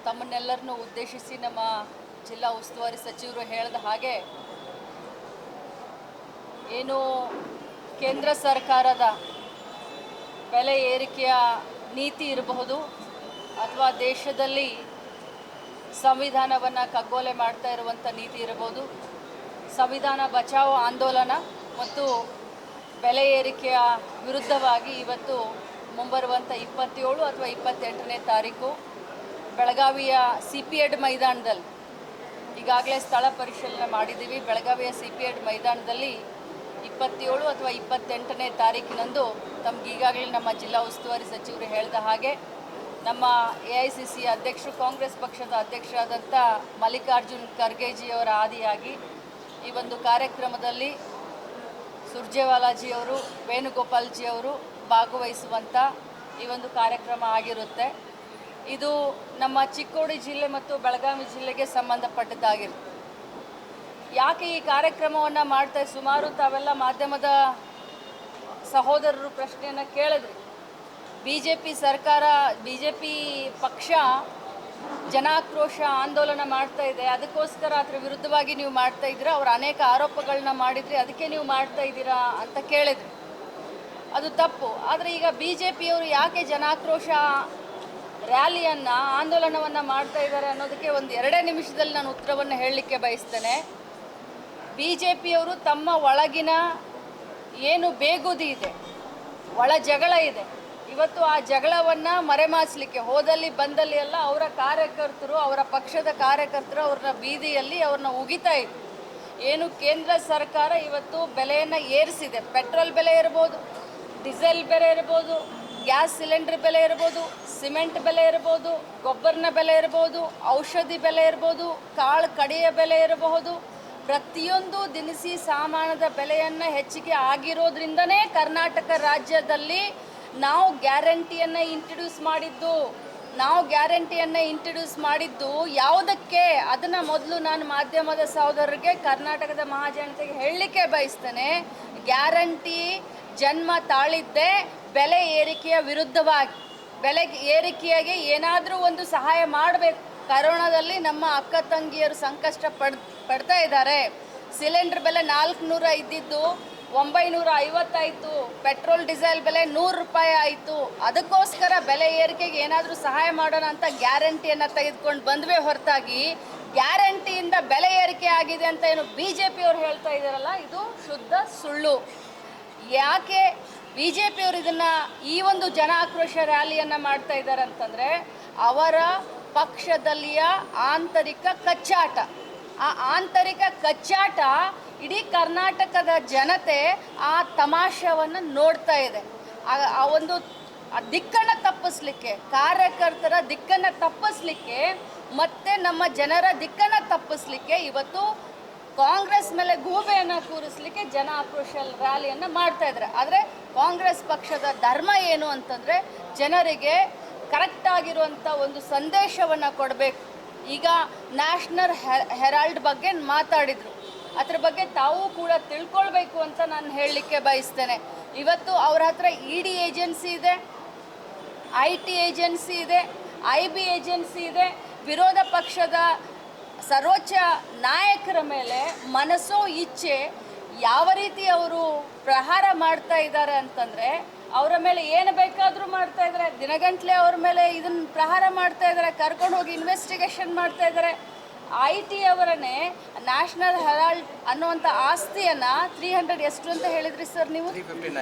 ತಮ್ಮನ್ನೆಲ್ಲರನ್ನು ಉದ್ದೇಶಿಸಿ ನಮ್ಮ ಜಿಲ್ಲಾ ಉಸ್ತುವಾರಿ ಸಚಿವರು ಹೇಳಿದ ಹಾಗೆ ಏನು ಕೇಂದ್ರ ಸರ್ಕಾರದ ಬೆಲೆ ಏರಿಕೆಯ ನೀತಿ ಇರಬಹುದು ಅಥವಾ ದೇಶದಲ್ಲಿ ಸಂವಿಧಾನವನ್ನು ಕಗ್ಗೊಲೆ ಮಾಡ್ತಾ ಇರುವಂಥ ನೀತಿ ಇರಬಹುದು, ಸಂವಿಧಾನ ಬಚಾವೋ ಆಂದೋಲನ ಮತ್ತು ಬೆಲೆ ಏರಿಕೆಯ ವಿರುದ್ಧವಾಗಿ ಇವತ್ತು ಮುಂಬರುವಂಥ 27 ಅಥವಾ 28ನೇ ತಾರೀಕು ಬೆಳಗಾವಿಯ CP-ED ಮೈದಾನದಲ್ಲಿ ಈಗಾಗಲೇ ಸ್ಥಳ ಪರಿಶೀಲನೆ ಮಾಡಿದ್ದೀವಿ. ಬೆಳಗಾವಿಯ CP-ED ಮೈದಾನದಲ್ಲಿ 27 ಅಥವಾ 28ನೇ ತಾರೀಕಿನಂದು ತಮಗೀಗಾಗಲೇ ನಮ್ಮ ಜಿಲ್ಲಾ ಉಸ್ತುವಾರಿ ಸಚಿವರು ಹೇಳಿದ ಹಾಗೆ ನಮ್ಮ AICC ಅಧ್ಯಕ್ಷರು, ಕಾಂಗ್ರೆಸ್ ಪಕ್ಷದ ಅಧ್ಯಕ್ಷರಾದಂಥ ಮಲ್ಲಿಕಾರ್ಜುನ್ ಖರ್ಗೆಜಿಯವರ ಆದಿಯಾಗಿ ಈ ಒಂದು ಕಾರ್ಯಕ್ರಮದಲ್ಲಿ ಸುರ್ಜೇವಾಲಾಜಿಯವರು, ವೇಣುಗೋಪಾಲ್ಜಿಯವರು ಭಾಗವಹಿಸುವಂಥ ಈ ಒಂದು ಕಾರ್ಯಕ್ರಮ ಆಗಿರುತ್ತೆ. ಇದು ನಮ್ಮ ಚಿಕ್ಕೋಡಿ ಜಿಲ್ಲೆ ಮತ್ತು ಬೆಳಗಾವಿ ಜಿಲ್ಲೆಗೆ ಸಂಬಂಧಪಟ್ಟದ್ದಾಗಿರುತ್ತೆ. ಯಾಕೆ ಈ ಕಾರ್ಯಕ್ರಮವನ್ನು ಮಾಡ್ತಾ ಸುಮಾರು ತಾವೆಲ್ಲ ಮಾಧ್ಯಮದ ಸಹೋದರರು ಪ್ರಶ್ನೆಯನ್ನು ಕೇಳಿದ್ರಿ. BJP ಪಕ್ಷ ಜನಾಕ್ರೋಶ ಆಂದೋಲನ ಮಾಡ್ತಾ ಇದೆ, ಅದಕ್ಕೋಸ್ಕರ ಅದರ ವಿರುದ್ಧವಾಗಿ ನೀವು ಮಾಡ್ತಾ ಇದ್ದೀರಾ, ಅವರು ಅನೇಕ ಆರೋಪಗಳನ್ನ ಮಾಡಿದ್ರಿ, ಅದಕ್ಕೆ ನೀವು ಮಾಡ್ತಾ ಇದ್ದೀರಾ ಅಂತ ಕೇಳಿದ್ರಿ. ಅದು ತಪ್ಪು. ಆದರೆ ಈಗ BJPಯವರು ಯಾಕೆ ಜನಾಕ್ರೋಶ ರ್ಯಾಲಿಯನ್ನು, ಆಂದೋಲನವನ್ನು ಮಾಡ್ತಾ ಇದ್ದಾರೆ ಅನ್ನೋದಕ್ಕೆ ಒಂದು 2 ನಿಮಿಷದಲ್ಲಿ ನಾನು ಉತ್ತರವನ್ನು ಹೇಳಲಿಕ್ಕೆ ಬಯಸ್ತೇನೆ. BJPಯವರು ತಮ್ಮ ಒಳಗಿನ ಏನು ಬೇಗುದಿ ಇದೆ, ಒಳ ಜಗಳ ಇದೆ, ಇವತ್ತು ಆ ಜಗಳವನ್ನು ಮರೆಮಾಚಲಿಕ್ಕೆ ಹೋದಲ್ಲಿ ಬಂದಲ್ಲಿ ಎಲ್ಲ ಅವರ ಕಾರ್ಯಕರ್ತರು, ಅವರ ಪಕ್ಷದ ಕಾರ್ಯಕರ್ತರು ಅವ್ರನ್ನ ಬೀದಿಯಲ್ಲಿ ಅವ್ರನ್ನ ಉಗಿತಾ ಇದ್ರು. ಏನು ಕೇಂದ್ರ ಸರ್ಕಾರ ಇವತ್ತು ಬೆಲೆಯನ್ನು ಏರಿಸಿದೆ. ಪೆಟ್ರೋಲ್ ಬೆಲೆ ಇರ್ಬೋದು, ಡೀಸೆಲ್ ಬೆಲೆ ಇರ್ಬೋದು, ಗ್ಯಾಸ್ ಸಿಲಿಂಡರ್ ಬೆಲೆ ಇರ್ಬೋದು, ಸಿಮೆಂಟ್ ಬೆಲೆ ಇರ್ಬೋದು, ಗೊಬ್ಬರನ ಬೆಲೆ ಇರ್ಬೋದು, ಔಷಧಿ ಬೆಲೆ ಇರ್ಬೋದು, ಕಾಳು ಕಡಿಯ ಬೆಲೆ ಇರಬಹುದು. ಪ್ರತಿಯೊಂದು ದಿನಸಿ ಸಾಮಾನದ ಬೆಲೆಯನ್ನು ಹೆಚ್ಚಿಗೆ ಆಗಿರೋದ್ರಿಂದನೇ ಕರ್ನಾಟಕ ರಾಜ್ಯದಲ್ಲಿ ನಾವು ಗ್ಯಾರಂಟಿಯನ್ನು ಇಂಟ್ರಡ್ಯೂಸ್ ಮಾಡಿದ್ದು ಯಾವುದಕ್ಕೆ, ಅದನ್ನು ಮೊದಲು ನಾನು ಮಾಧ್ಯಮದ ಸಹೋದರರಿಗೆ, ಕರ್ನಾಟಕದ ಮಹಾಜನತೆಗೆ ಹೇಳಲಿಕ್ಕೆ ಬಯಸ್ತೇನೆ. ಗ್ಯಾರಂಟಿ ಜನ್ಮ ತಾಳಿದ್ದೇ ಬೆಲೆ ಏರಿಕೆಯ ವಿರುದ್ಧವಾಗಿ. ಬೆಲೆ ಏರಿಕೆಯಾಗಿ ಏನಾದರೂ ಒಂದು ಸಹಾಯ ಮಾಡಬೇಕು. ಕರೋನಾದಲ್ಲಿ ನಮ್ಮ ಅಕ್ಕ ತಂಗಿಯರು ಸಂಕಷ್ಟ ಪಡ್ತಾ ಇದ್ದಾರೆ. ಸಿಲಿಂಡರ್ ಬೆಲೆ 400 ಇದ್ದಿದ್ದು 950 ಆಯಿತು. ಪೆಟ್ರೋಲ್ ಡೀಸೆಲ್ ಬೆಲೆ 100 ರೂಪಾಯಿ ಆಯಿತು. ಅದಕ್ಕೋಸ್ಕರ ಬೆಲೆ ಏರಿಕೆಗೆ ಏನಾದರೂ ಸಹಾಯ ಮಾಡೋಣ ಅಂತ ಗ್ಯಾರಂಟಿಯನ್ನು ತೆಗೆದುಕೊಂಡು ಬಂದ್ವೇ ಹೊರತಾಗಿ ಗ್ಯಾರಂಟಿಯಿಂದ ಬೆಲೆ ಏರಿಕೆ ಆಗಿದೆ ಅಂತ ಏನು BJPಯವರು ಹೇಳ್ತಾ ಇದ್ದಾರಲ್ಲ, ಇದು ಶುದ್ಧ ಸುಳ್ಳು. ಯಾಕೆ BJPಯವರು ಇದನ್ನು ಈ ಒಂದು ಜನಾಕ್ರೋಶ ರ್ಯಾಲಿಯನ್ನು ಮಾಡ್ತಾ ಇದ್ದಾರೆ ಅಂತಂದರೆ, ಅವರ ಪಕ್ಷದಲ್ಲಿಯ ಆಂತರಿಕ ಕಚ್ಚಾಟ. ಆ ಆಂತರಿಕ ಕಚ್ಚಾಟ ಇಡೀ ಕರ್ನಾಟಕದ ಜನತೆ ಆ ತಮಾಷೆಯನ್ನು ನೋಡ್ತಾ ಇದೆ. ಆ ಒಂದು ದಿಕ್ಕನ್ನು ತಪ್ಪಿಸ್ಲಿಕ್ಕೆ, ಕಾರ್ಯಕರ್ತರ ದಿಕ್ಕನ್ನು ತಪ್ಪಿಸ್ಲಿಕ್ಕೆ ಮತ್ತು ನಮ್ಮ ಜನರ ದಿಕ್ಕನ್ನು ತಪ್ಪಿಸ್ಲಿಕ್ಕೆ ಇವತ್ತು ಕಾಂಗ್ರೆಸ್ ಮೇಲೆ ಗೂಬೆಯನ್ನು ಕೂರಿಸಲಿಕ್ಕೆ ಜನ ಆಕ್ರೋಶ ರ್ಯಾಲಿಯನ್ನು ಮಾಡ್ತಾ ಇದ್ದಾರೆ. ಆದರೆ ಕಾಂಗ್ರೆಸ್ ಪಕ್ಷದ ಧರ್ಮ ಏನು ಅಂತಂದರೆ, ಜನರಿಗೆ ಕರೆಕ್ಟಾಗಿರುವಂಥ ಒಂದು ಸಂದೇಶವನ್ನು ಕೊಡಬೇಕು. ಈಗ ನ್ಯಾಷನಲ್ ಹೆರಾಲ್ಡ್ ಬಗ್ಗೆ ಮಾತಾಡಿದರು, ಅದ್ರ ಬಗ್ಗೆ ತಾವು ಕೂಡ ತಿಳ್ಕೊಳ್ಬೇಕು ಅಂತ ನಾನು ಹೇಳಲಿಕ್ಕೆ ಬಯಸ್ತೇನೆ. ಇವತ್ತು ಅವ್ರ ಹತ್ರ ED ಏಜೆನ್ಸಿ ಇದೆ, IT ಏಜೆನ್ಸಿ ಇದೆ, IB ಏಜೆನ್ಸಿ ಇದೆ. ವಿರೋಧ ಪಕ್ಷದ ಸರ್ವೋಚ್ಚ ನಾಯಕರ ಮೇಲೆ ಮನಸ್ಸೋ ಇಚ್ಛೆ ಯಾವ ರೀತಿ ಅವರು ಪ್ರಹಾರ ಮಾಡ್ತಾ ಇದ್ದಾರೆ ಅಂತಂದರೆ, ಅವರ ಮೇಲೆ ಏನು ಬೇಕಾದರೂ ಮಾಡ್ತಾ ಇದ್ದಾರೆ. ದಿನಗಂಟ್ಲೆ ಅವ್ರ ಮೇಲೆ ಇದನ್ನು ಪ್ರಹಾರ ಮಾಡ್ತಾ ಇದ್ದಾರೆ, ಕರ್ಕೊಂಡು ಹೋಗಿ ಇನ್ವೆಸ್ಟಿಗೇಷನ್ ಮಾಡ್ತಾ ಇದ್ದಾರೆ. IT ಅವರನ್ನೇ ನ್ಯಾಷನಲ್ ಹೆರಾಲ್ಡ್ ಅನ್ನುವಂಥ ಆಸ್ತಿಯನ್ನು 300 ಎಷ್ಟು ಅಂತ ಹೇಳಿದ್ರಿ ಸರ್ ನೀವು?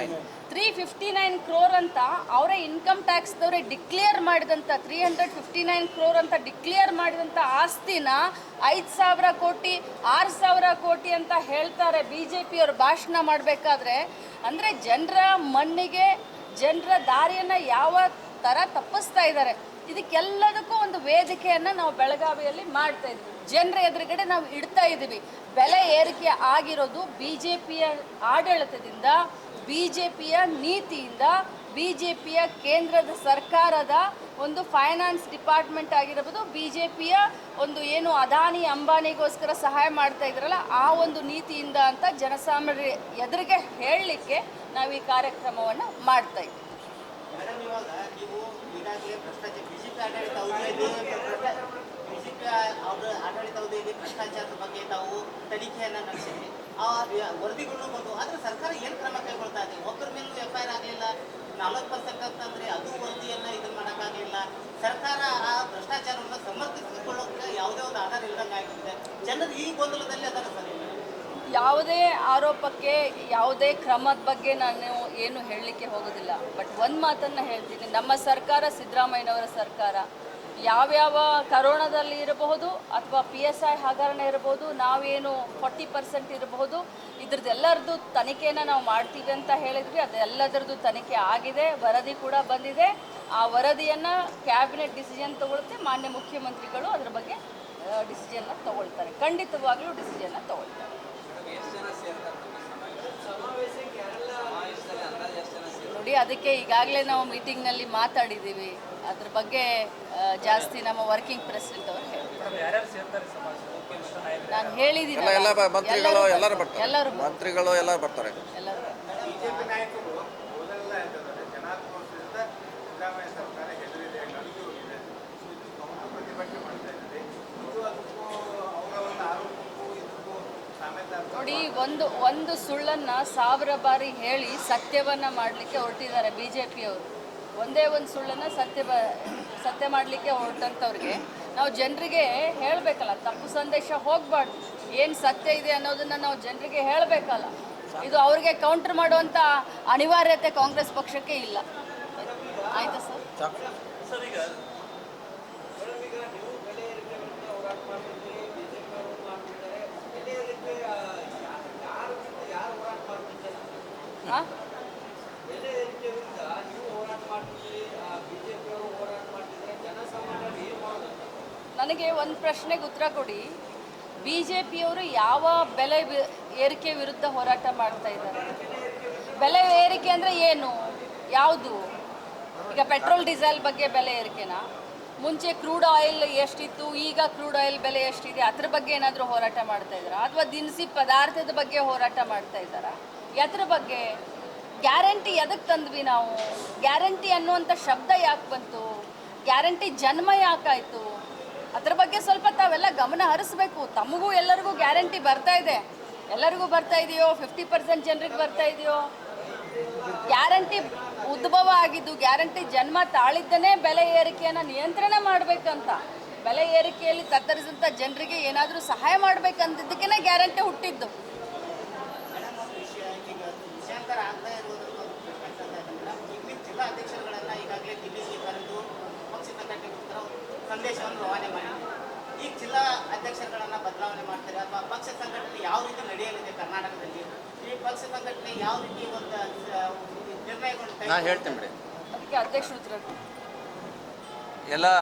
359 crore ಅಂತ ಅವರೇ ಇನ್ಕಮ್ ಟ್ಯಾಕ್ಸ್ದವರೇ ಡಿಕ್ಲೇರ್ ಮಾಡಿದಂಥ 359 crore ಅಂತ ಡಿಕ್ಲೇರ್ ಮಾಡಿದಂಥ ಆಸ್ತಿನ 5,000 ಕೋಟಿ 6,000 ಕೋಟಿ ಅಂತ ಹೇಳ್ತಾರೆ BJPಯವರು ಭಾಷಣ ಮಾಡಬೇಕಾದ್ರೆ. ಅಂದರೆ ಜನರ ಮಣ್ಣಿಗೆ, ಜನರ ದಾರಿಯನ್ನು ಯಾವ ಥರ ತಪ್ಪಿಸ್ತಾ ಇದ್ದಾರೆ. ಇದಕ್ಕೆಲ್ಲದಕ್ಕೂ ಒಂದು ವೇದಿಕೆಯನ್ನು ನಾವು ಬೆಳಗಾವಿಯಲ್ಲಿ ಮಾಡ್ತಾ ಇದ್ವಿ, ಜನರ ಎದುರುಗಡೆ ನಾವು ಇಡ್ತಾ ಇದ್ದೀವಿ. ಬೆಲೆ ಏರಿಕೆ ಆಗಿರೋದು BJPಯ ಆಡಳಿತದಿಂದ, BJPಯ ನೀತಿಯಿಂದ, BJPಯ ಕೇಂದ್ರದ ಸರ್ಕಾರದ ಒಂದು ಫೈನಾನ್ಸ್ ಡಿಪಾರ್ಟ್ಮೆಂಟ್ ಆಗಿರಬಹುದು, BJPಯ ಒಂದು ಏನು ಅದಾನಿ ಅಂಬಾನಿಗೋಸ್ಕರ ಸಹಾಯ ಮಾಡ್ತಾ ಇದ್ರಲ್ಲ ಆ ಒಂದು ನೀತಿಯಿಂದ ಅಂತ ಜನಸಾಮಾನ್ಯರ ಎದುರಿಗೆ ಹೇಳಲಿಕ್ಕೆ ನಾವು ಈ ಕಾರ್ಯಕ್ರಮವನ್ನು ಮಾಡ್ತಾ ಇದ್ದೀವಿ. ಮೇಡಮ್, ಇವಾಗ ನೀವು ಈಗಾಗಲೇ ಭ್ರಷ್ಟಾಚಾರ ಬಿಜೆಪಿ ಆಡಳಿತ ಅವಧಿಯಲ್ಲಿ ಬಿಜೆಪಿ ಆಡಳಿತ ಅವಧಿಯಲ್ಲಿ ಭ್ರಷ್ಟಾಚಾರದ ಬಗ್ಗೆ ತಾವು ತನಿಖೆಯನ್ನು ನಡೆಸಿದ್ರಿ. ಆ ವರದಿಗಳು ಬಂದು ಆದ್ರೆ ಸರ್ಕಾರ ಏನು ಕ್ರಮ ಕೈಗೊಳ್ತಾ ಇದೆ? ಒಬ್ಬರ ಮೇಲೂ FIR ಆಗಲಿಲ್ಲ. 40% ಅಂತಂದ್ರೆ ಅದು ವರದಿಯನ್ನ ಇದನ್ನ ಮಾಡೋಕ್ಕಾಗಲಿಲ್ಲ. ಸರ್ಕಾರ ಆ ಭ್ರಷ್ಟಾಚಾರವನ್ನು ಸಮರ್ಥಿಸಿಕೊಳ್ಳೋಕೆ ಯಾವುದೇ ಒಂದು ಆಧಾರ ಇಲ್ಲದಂಗೆ ಆಗಿದೆ. ಜನರು ಈ ಗೊಂದಲದಲ್ಲಿ ಅದರ ಸರಿ. ಯಾವುದೇ ಆರೋಪಕ್ಕೆ ಯಾವುದೇ ಕ್ರಮದ ಬಗ್ಗೆ ನಾನು ಏನು ಹೇಳಲಿಕ್ಕೆ ಹೋಗೋದಿಲ್ಲ. ಬಟ್ ಒಂದು ಮಾತನ್ನು ಹೇಳ್ತೀನಿ, ನಮ್ಮ ಸರ್ಕಾರ ಸಿದ್ದರಾಮಯ್ಯನವರ ಸರ್ಕಾರ. ಯಾವ್ಯಾವ ಕರೋನಾದಲ್ಲಿ ಇರಬಹುದು ಅಥವಾ PSI ಹಗರಣ ಇರಬಹುದು, ನಾವೇನು 40% ಇರಬಹುದು, ಇದ್ರದ್ದೆಲ್ಲರದ್ದು ತನಿಖೆಯನ್ನು ನಾವು ಮಾಡ್ತೀವಿ ಅಂತ ಹೇಳಿದ್ವಿ. ಅದೆಲ್ಲದರದ್ದು ತನಿಖೆ ಆಗಿದೆ, ವರದಿ ಕೂಡ ಬಂದಿದೆ. ಆ ವರದಿಯನ್ನು ಕ್ಯಾಬಿನೆಟ್ ಡಿಸಿಷನ್ ತಗೊಳುತ್ತೆ. ಮಾನ್ಯ ಮುಖ್ಯಮಂತ್ರಿಗಳು ಅದ್ರ ಬಗ್ಗೆ ಡಿಸಿಷನ್ನ ತಗೊಳ್ತಾರೆ. ಖಂಡಿತವಾಗ್ಲೂ ಡಿಸಿಷನ್ನ ತಗೊಳ್ತಾರೆ. ನೋಡಿ, ಅದಕ್ಕೆ ಈಗಾಗಲೇ ನಾವು ಮೀಟಿಂಗ್ನಲ್ಲಿ ಮಾತಾಡಿದ್ದೀವಿ. ಅದ್ರ ಬಗ್ಗೆ ಜಾಸ್ತಿ ನಮ್ಮ ವರ್ಕಿಂಗ್ ಪ್ರೆಸಿಡೆಂಟ್ ಅವರು ನಾನು ಹೇಳಿದ್ದೀನಿ. ಮಂತ್ರಿಗಳು ಎಲ್ಲರೂ ಬರ್ತಾರೆ. ಎಲ್ಲರೂ ಬರ್ತಾರೆ. ಬಿಜೆಪಿ ನಾಯಕರು ಮೊದಲೆಲ್ಲ ಹೇಳ್ತಾರೆ ಜನಾಕ್ರೋಶದಿಂದ ಸಿದ್ದರಾಮಯ್ಯ ಸರ್ಕಾರ ಹೆದರಿದೆ, ನಡುಗಿ ಹೋಗಿದೆ, ಪ್ರತಿಭಟನೆ ಮಾಡ್ತಾ ಇದ್ದಾರೆ. ಇದು ಅದಕ್ಕೂ ಅವರ ಒಂದು ಆರೋಪಕ್ಕೂ ಇದಕ್ಕೂ ಸಾಮ್ಯತೆ. ನೋಡಿ, ಒಂದು ಸುಳ್ಳನ್ನು 1000 ಬಾರಿ ಹೇಳಿ ಸತ್ಯವನ್ನು ಮಾಡಲಿಕ್ಕೆ ಹೊರಟಿದ್ದಾರೆ BJPಯವರು. ಒಂದೇ ಒಂದು ಸುಳ್ಳನ್ನು ಸತ್ಯ ಮಾಡಲಿಕ್ಕೆ ಹೊರಟಂಥವ್ರಿಗೆ ನಾವು ಜನರಿಗೆ ಹೇಳಬೇಕಲ್ಲ, ತಪ್ಪು ಸಂದೇಶ ಹೋಗಬಾರ್ದು. ಏನು ಸತ್ಯ ಇದೆ ಅನ್ನೋದನ್ನು ನಾವು ಜನರಿಗೆ ಹೇಳಬೇಕಲ್ಲ. ಇದು ಅವ್ರಿಗೆ ಕೌಂಟರ್ ಮಾಡುವಂಥ ಅನಿವಾರ್ಯತೆ ಕಾಂಗ್ರೆಸ್ ಪಕ್ಷಕ್ಕೆ ಇಲ್ಲ. ಆಯಿತಾ ಸರ್? ಹಾಂ, ನನಗೆ ಒಂದು ಪ್ರಶ್ನೆಗೆ ಉತ್ತರ ಕೊಡಿ. BJPಯವರು ಯಾವ ಬೆಲೆ ಏರಿಕೆ ವಿರುದ್ಧ ಹೋರಾಟ ಮಾಡ್ತಾ ಇದ್ದಾರೆ? ಬೆಲೆ ಏರಿಕೆ ಅಂದರೆ ಏನು, ಯಾವುದು? ಈಗ ಪೆಟ್ರೋಲ್ ಡೀಸೆಲ್ ಬಗ್ಗೆ ಬೆಲೆ ಏರಿಕೆನಾ? ಮುಂಚೆ ಕ್ರೂಡ್ ಆಯಿಲ್ ಎಷ್ಟಿತ್ತು, ಈಗ ಕ್ರೂಡ್ ಆಯಿಲ್ ಬೆಲೆ ಎಷ್ಟಿದೆ, ಅದ್ರ ಬಗ್ಗೆ ಏನಾದರೂ ಹೋರಾಟ ಮಾಡ್ತಾ ಇದ್ದಾರಾ? ಅಥವಾ ದಿನಸಿ ಪದಾರ್ಥದ ಬಗ್ಗೆ ಹೋರಾಟ ಮಾಡ್ತಾ ಇದ್ದಾರಾ? ಎದ್ರ ಬಗ್ಗೆ? ಗ್ಯಾರಂಟಿ ಎದಕ್ಕೆ ತಂದ್ವಿ ನಾವು? ಗ್ಯಾರಂಟಿ ಅನ್ನುವಂಥ ಶಬ್ದ ಯಾಕೆ ಬಂತು? ಗ್ಯಾರಂಟಿ ಜನ್ಮ ಯಾಕಾಯಿತು? ಅದ್ರ ಬಗ್ಗೆ ಸ್ವಲ್ಪ ತಾವೆಲ್ಲ ಗಮನ ಹರಿಸ್ಬೇಕು. ತಮಗೂ ಎಲ್ಲರಿಗೂ ಗ್ಯಾರಂಟಿ ಬರ್ತಾ ಇದೆ. ಎಲ್ಲರಿಗೂ ಬರ್ತಾ ಇದೆಯೋ? 50% ಜನರಿಗೆ ಬರ್ತಾ ಇದೆಯೋ? ಗ್ಯಾರಂಟಿ ಉದ್ಭವ ಆಗಿದ್ದು, ಗ್ಯಾರಂಟಿ ಜನ್ಮ ತಾಳಿದ್ದನೇ ಬೆಲೆ ಏರಿಕೆಯನ್ನು ನಿಯಂತ್ರಣ ಮಾಡಬೇಕಂತ. ಬೆಲೆ ಏರಿಕೆಯಲ್ಲಿ ತತ್ತರಿಸಿದಂಥ ಜನರಿಗೆ ಏನಾದರೂ ಸಹಾಯ ಮಾಡಬೇಕಂತಿದ್ದಕ್ಕೇ ಗ್ಯಾರಂಟಿ ಹುಟ್ಟಿದ್ದು. ವಿಷಯಾಂತರ ಆಗ್ತಾ ಇರುವುದನ್ನು ಈಗ ಜಿಲ್ಲಾ ಅಧ್ಯಕ್ಷರುಗಳನ್ನ ಈಗಾಗಲೇ ದಿಲ್ಲಿಗೆ ಕರೆದು ಪಕ್ಷ ಸಂಘಟನೆಗೋಸ್ಕರ ಸಂದೇಶವನ್ನು ರವಾನೆ ಮಾಡಿದೆ. ಈಗ ಜಿಲ್ಲಾ ಅಧ್ಯಕ್ಷರುಗಳನ್ನ ಬದಲಾವಣೆ ಮಾಡ್ತಾರೆ ಅಥವಾ ಪಕ್ಷ ಸಂಘಟನೆ ಯಾವ ರೀತಿ ನಡೆಯಲಿದೆ ಕರ್ನಾಟಕದಲ್ಲಿ? ಈ ಪಕ್ಷ ಸಂಘಟನೆ ಯಾವ ರೀತಿ ಒಂದು ನಿರ್ಣಯಗಳು ನಾ ಹೇಳ್ತೇನೆ ಬಿಡಿ. ಅದಕ್ಕೆ ಅಧ್ಯಕ್ಷರು ಉತ್ತರ ಎಲ್ಲ